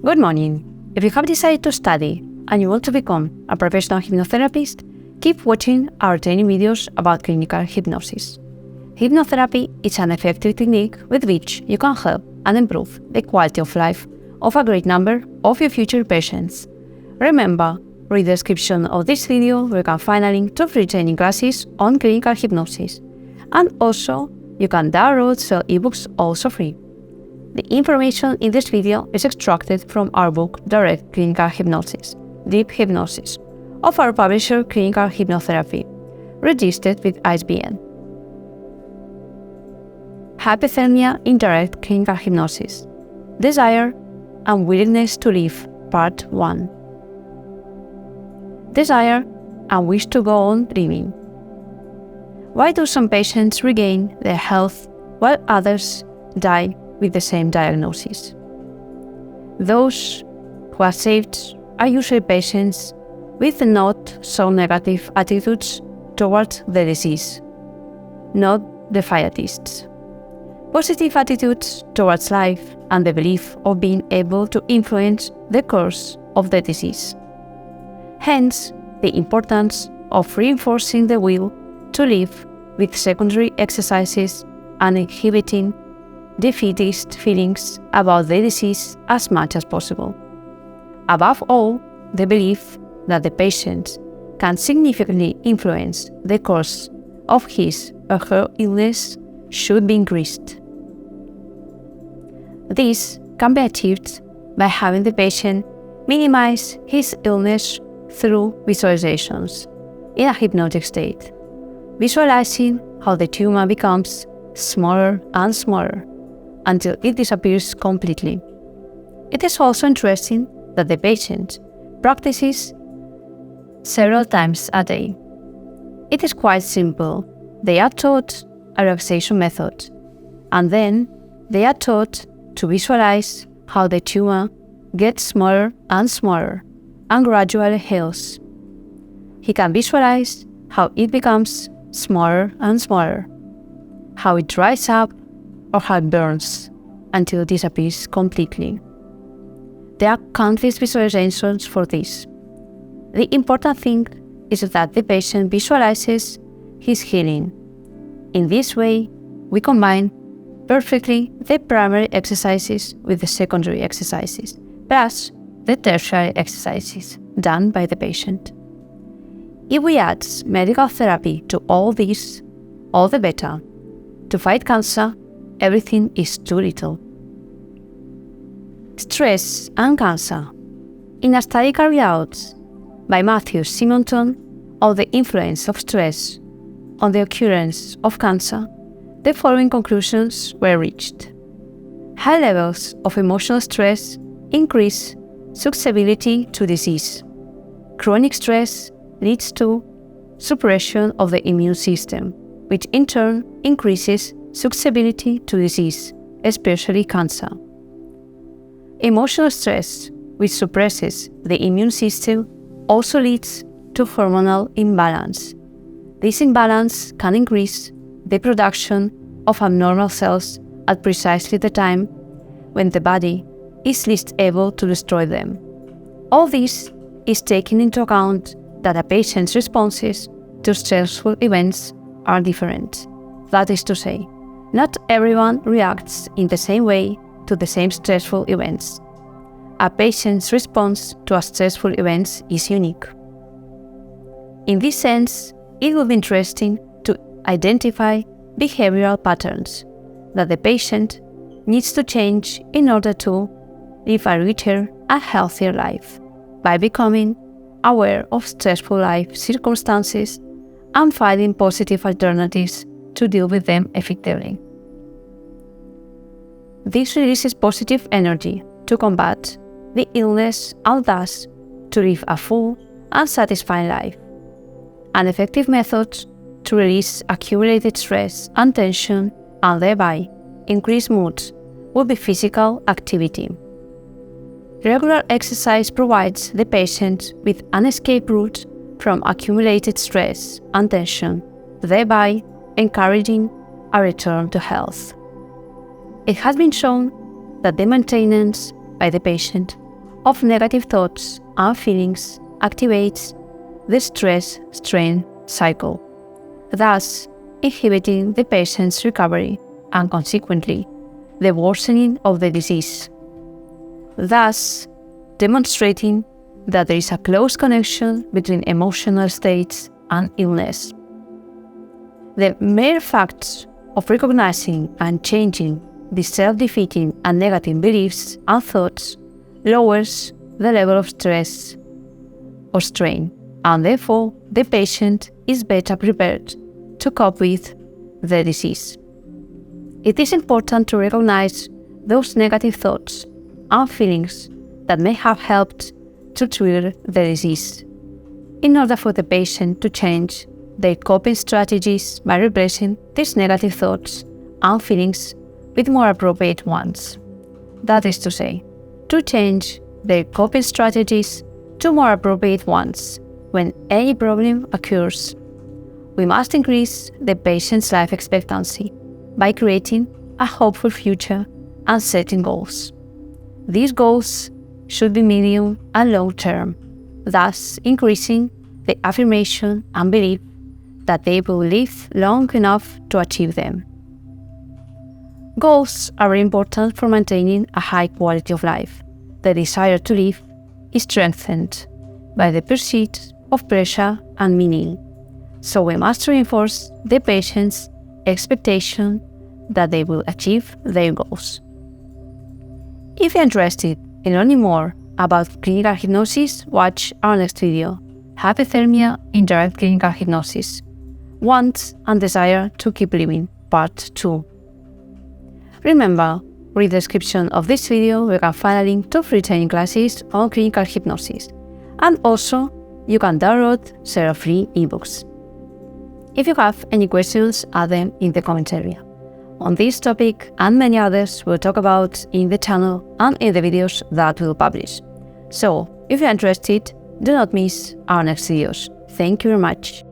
Good morning. If you have decided to study and you want to become a professional hypnotherapist, keep watching our training videos about clinical hypnosis. Hypnotherapy is an effective technique with which you can help and improve the quality of life of a great number of your future patients. Remember, read the description of this video where you can find a link to free training classes on clinical hypnosis. And also, you can download some ebooks also free. The information in this video is extracted from our book Direct Clinical Hypnosis, Deep Hypnosis, of our publisher Clinical Hypnotherapy, registered with ISBN. Hypothermia in Direct Clinical Hypnosis, Desire and Willingness to Live, Part 1. Desire and wish to go on living. Why do some patients regain their health while others die with the same diagnosis? Those who are saved are usually patients with not so negative attitudes towards the disease, not the fiatists. Positive attitudes towards life and the belief of being able to influence the course of the disease. Hence, the importance of reinforcing the will to live with secondary exercises and inhibiting defeatist feelings about the disease as much as possible. Above all, the belief that the patient can significantly influence the course of his or her illness should be increased. This can be achieved by having the patient minimize his illness through visualizations in a hypnotic state, visualizing how the tumor becomes smaller and smaller until it disappears completely. It is also interesting that the patient practices several times a day. It is quite simple. They are taught a relaxation method, and then they are taught to visualize how the tumor gets smaller and smaller and gradually heals. He can visualize how it becomes smaller and smaller, how it dries up or how it burns until it disappears completely. There are countless visualizations for this. The important thing is that the patient visualizes his healing. In this way, we combine perfectly the primary exercises with the secondary exercises, plus the tertiary exercises done by the patient. If we add medical therapy to all this, all the better. To fight cancer, everything is too little. Stress and cancer. In a study carried out by Matthew Simonton on the influence of stress on the occurrence of cancer, the following conclusions were reached. High levels of emotional stress increase susceptibility to disease. Chronic stress leads to suppression of the immune system, which in turn increases susceptibility to disease, especially cancer. Emotional stress, which suppresses the immune system, also leads to hormonal imbalance. This imbalance can increase the production of abnormal cells at precisely the time when the body is least able to destroy them. All this is taking into account that a patient's responses to stressful events are different. That is to say, not everyone reacts in the same way to the same stressful events. A patient's response to a stressful event is unique. In this sense, it would be interesting to identify behavioral patterns that the patient needs to change in order to live a richer and healthier life by becoming aware of stressful life circumstances and finding positive alternatives to deal with them effectively. This releases positive energy to combat the illness and thus to live a full and satisfying life. An effective method to release accumulated stress and tension and thereby increase mood would be physical activity. Regular exercise provides the patient with an escape route from accumulated stress and tension, thereby encouraging a return to health. It has been shown that the maintenance by the patient of negative thoughts and feelings activates the stress-strain cycle, thus inhibiting the patient's recovery and consequently the worsening of the disease, thus demonstrating that there is a close connection between emotional states and illness. The mere fact of recognizing and changing the self-defeating and negative beliefs and thoughts lowers the level of stress or strain, and therefore the patient is better prepared to cope with the disease. It is important to recognize those negative thoughts and feelings that may have helped to trigger the disease, in order for the patient to change their coping strategies by replacing these negative thoughts and feelings with more appropriate ones. That is to say, to change their coping strategies to more appropriate ones when any problem occurs. We must increase the patient's life expectancy by creating a hopeful future and setting goals. These goals should be medium and long term, thus increasing the affirmation and belief that they will live long enough to achieve them. Goals are very important for maintaining a high quality of life. The desire to live is strengthened by the pursuit of pleasure and meaning, so we must reinforce the patient's expectation that they will achieve their goals. If you're interested in learning more about clinical hypnosis, watch our next video, Hypothermia in Direct Clinical Hypnosis, Want and Desire to Keep Living, Part 2. Remember, read the description of this video where you can find a link to free training classes on clinical hypnosis, and also you can download several free ebooks. If you have any questions, add them in the comment area. On this topic and many others we'll talk about in the channel and in the videos that we'll publish. So, if you're interested, do not miss our next videos. Thank you very much.